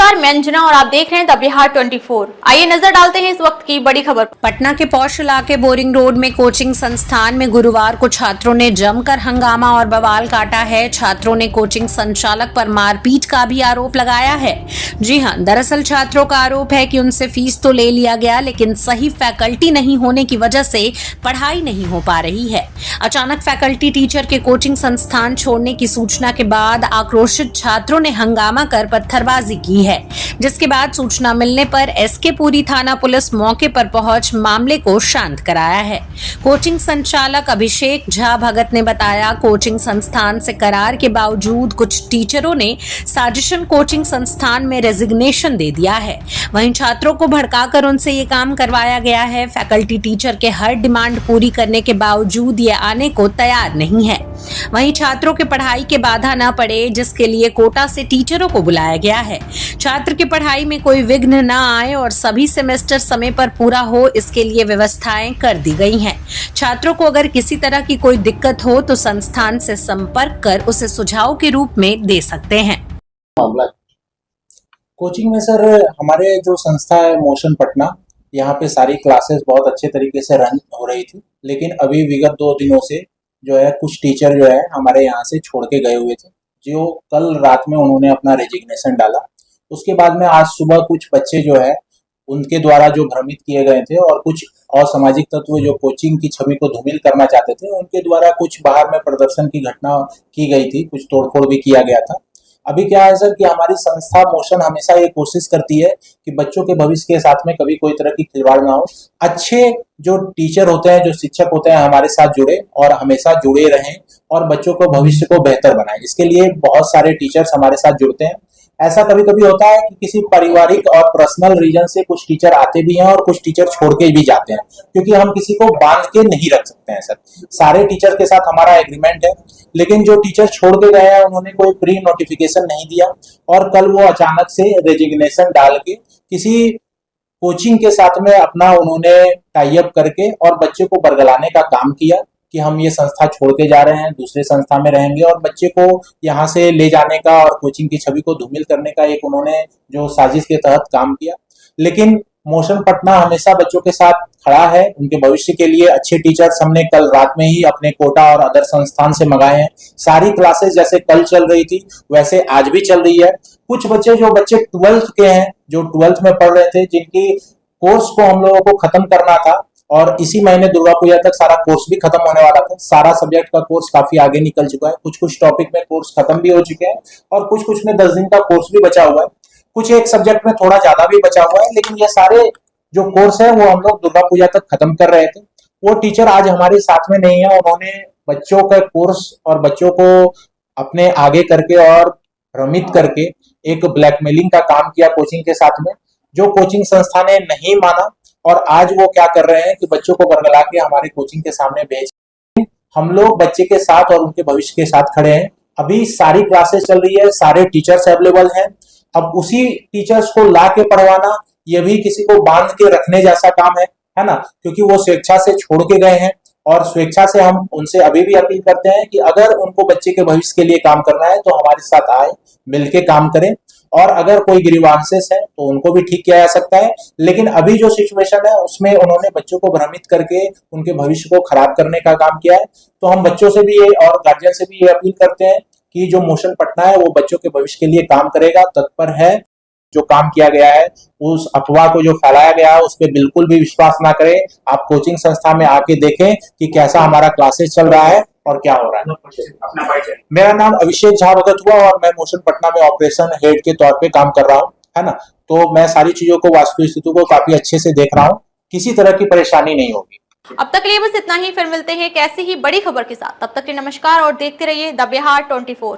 नमस्कार, मैं अंजना और आप देख रहे हैं द बिहार 24। आइए नजर डालते हैं इस वक्त की बड़ी खबर। पटना के पौष इलाके बोरिंग रोड में कोचिंग संस्थान में गुरुवार को छात्रों ने जमकर हंगामा और बवाल काटा है। छात्रों ने कोचिंग संचालक पर मारपीट का भी आरोप लगाया है। जी हां, दरअसल छात्रों का आरोप है कि उनसे फीस तो ले लिया गया, लेकिन सही फैकल्टी नहीं होने की वजह से पढ़ाई नहीं हो पा रही है। अचानक फैकल्टी टीचर के कोचिंग संस्थान छोड़ने की सूचना के बाद आक्रोशित छात्रों ने हंगामा कर पत्थरबाजी की है, जिसके बाद सूचना मिलने पर एसके पुरी थाना पुलिस मौके पर पहुंच मामले को शांत कराया है। कोचिंग संचालक अभिषेक झा भगत ने बताया, कोचिंग संस्थान से करार के बावजूद कुछ टीचरों ने साजिशन कोचिंग संस्थान में रेजिग्नेशन दे दिया है। वहीं छात्रों को भड़काकर उनसे ये काम करवाया गया है। फैकल्टी टीचर के हर डिमांड पूरी करने के बावजूद ये आने को तैयार नहीं है। वहीं छात्रों के पढ़ाई के बाधा न पड़े, जिसके लिए कोटा से टीचरों को बुलाया गया है। छात्र की पढ़ाई में कोई विघ्न न आए और सभी सेमेस्टर समय पर पूरा हो, इसके लिए व्यवस्थाएं कर दी गई हैं। छात्रों को अगर किसी तरह की कोई दिक्कत हो तो संस्थान से संपर्क कर उसे सुझाव के रूप में दे सकते हैं। कोचिंग में सर हमारे जो संस्था है मोशन पटना, यहाँ पे सारी क्लासेस बहुत अच्छे तरीके से रन हो रही थी, लेकिन अभी विगत 2 दिनों से जो है कुछ टीचर जो है हमारे यहाँ से छोड़ के गए हुए थे, जो कल रात में उन्होंने अपना रेजिग्नेशन डाला। उसके बाद में आज सुबह कुछ बच्चे जो है उनके द्वारा जो भ्रमित किए गए थे और कुछ असामाजिक तत्व जो कोचिंग की छवि को धूमिल करना चाहते थे, उनके द्वारा कुछ बाहर में प्रदर्शन की घटना की गई थी, कुछ तोड़फोड़ भी किया गया था। अभी क्या है सर कि हमारी संस्था मोशन हमेशा ये कोशिश करती है कि बच्चों के भविष्य के साथ में कभी कोई तरह की खिलवाड़ ना हो। अच्छे जो टीचर होते हैं, जो शिक्षक होते हैं, हमारे साथ जुड़े और हमेशा जुड़े रहें और बच्चों को भविष्य को बेहतर बनाएं। इसके लिए बहुत सारे टीचर्स हमारे साथ जुड़ते हैं। ऐसा कभी कभी होता है कि किसी पारिवारिक और पर्सनल रीजन से कुछ टीचर आते भी हैं और कुछ टीचर छोड़ के भी जाते हैं, क्योंकि हम किसी को बांध के नहीं रख सकते हैं सर। सारे टीचर के साथ हमारा एग्रीमेंट है, लेकिन जो टीचर छोड़ के गए हैं उन्होंने कोई प्री नोटिफिकेशन नहीं दिया और कल वो अचानक से रेजिग्नेशन डाल के किसी कोचिंग के साथ में अपना उन्होंने टाई अप करके और बच्चे को बरगलाने का काम किया कि हम ये संस्था छोड़ के जा रहे हैं, दूसरे संस्था में रहेंगे, और बच्चे को यहाँ से ले जाने का और कोचिंग की छवि को धूमिल करने का एक उन्होंने जो साजिश के तहत काम किया। लेकिन मोशन पटना हमेशा बच्चों के साथ खड़ा है, उनके भविष्य के लिए अच्छे टीचर्स हमने कल रात में ही अपने कोटा और अदर संस्थान से मंगाए हैं। सारी क्लासेस जैसे कल चल रही थी वैसे आज भी चल रही है। कुछ बच्चे जो बच्चे 12th के हैं, जो 12th में पढ़ रहे थे, जिनकी कोर्स को हम लोगों को खत्म करना था और इसी महीने दुर्गा पूजा तक सारा कोर्स भी खत्म होने वाला था। सारा सब्जेक्ट का कोर्स काफी आगे निकल चुका है, कुछ टॉपिक में कोर्स खत्म भी हो चुके हैं और कुछ में 10 दिन का कोर्स भी बचा हुआ है। कुछ एक सब्जेक्ट में थोड़ा ज्यादा भी बचा हुआ है, लेकिन ये सारे जो कोर्स है वो हम लोग दुर्गा पूजा तक खत्म कर रहे थे। वो टीचर आज हमारे साथ में नहीं है। उन्होंने बच्चों का कोर्स और बच्चों को अपने आगे करके और भ्रमित करके एक ब्लैकमेलिंग का काम किया कोचिंग के साथ में, जो कोचिंग संस्था ने नहीं माना। और आज वो क्या कर रहे हैं कि बच्चों को बरगला के हमारे कोचिंग के सामने भेज, हम लोग बच्चे के साथ और उनके भविष्य के साथ खड़े हैं। अभी सारी क्लासेस चल रही है, सारे टीचर्स अवेलेबल हैं। अब उसी टीचर्स को ला के पढ़वाना ये भी किसी को बांध के रखने जैसा काम है ना, क्योंकि वो स्वेच्छा से छोड़ के गए हैं और स्वेच्छा से हम उनसे अभी भी अपील करते हैं कि अगर उनको बच्चे के भविष्य के लिए काम करना है तो हमारे साथ आए, मिलके काम करें, और अगर कोई ग्रीवांसेस है तो उनको भी ठीक किया जा सकता है। लेकिन अभी जो सिचुएशन है उसमें उन्होंने बच्चों को भ्रमित करके उनके भविष्य को खराब करने का काम किया है। तो हम बच्चों से भी ये और गार्जियन से भी ये अपील करते हैं कि जो मोशन पटना है वो बच्चों के भविष्य के लिए काम करेगा, तत्पर है। जो काम किया गया है, उस अफवाह को जो फैलाया गया है उस पर बिल्कुल भी विश्वास ना करें। आप कोचिंग संस्था में आके देखें कि कैसा हमारा क्लासेस चल रहा है और क्या हो रहा है। मेरा नाम अभिषेक झा भगत हुआ और मैं मोशन पटना में ऑपरेशन हेड के तौर पे काम कर रहा हूँ, है ना। तो मैं सारी चीजों को, वास्तु स्थिति को काफी अच्छे से देख रहा हूँ, किसी तरह की परेशानी नहीं होगी। अब तक के लिए बस इतना ही, फिर मिलते हैं कैसी ही बड़ी खबर के साथ। तब तक के लिए नमस्कार और देखते रहिए द बिहार 24।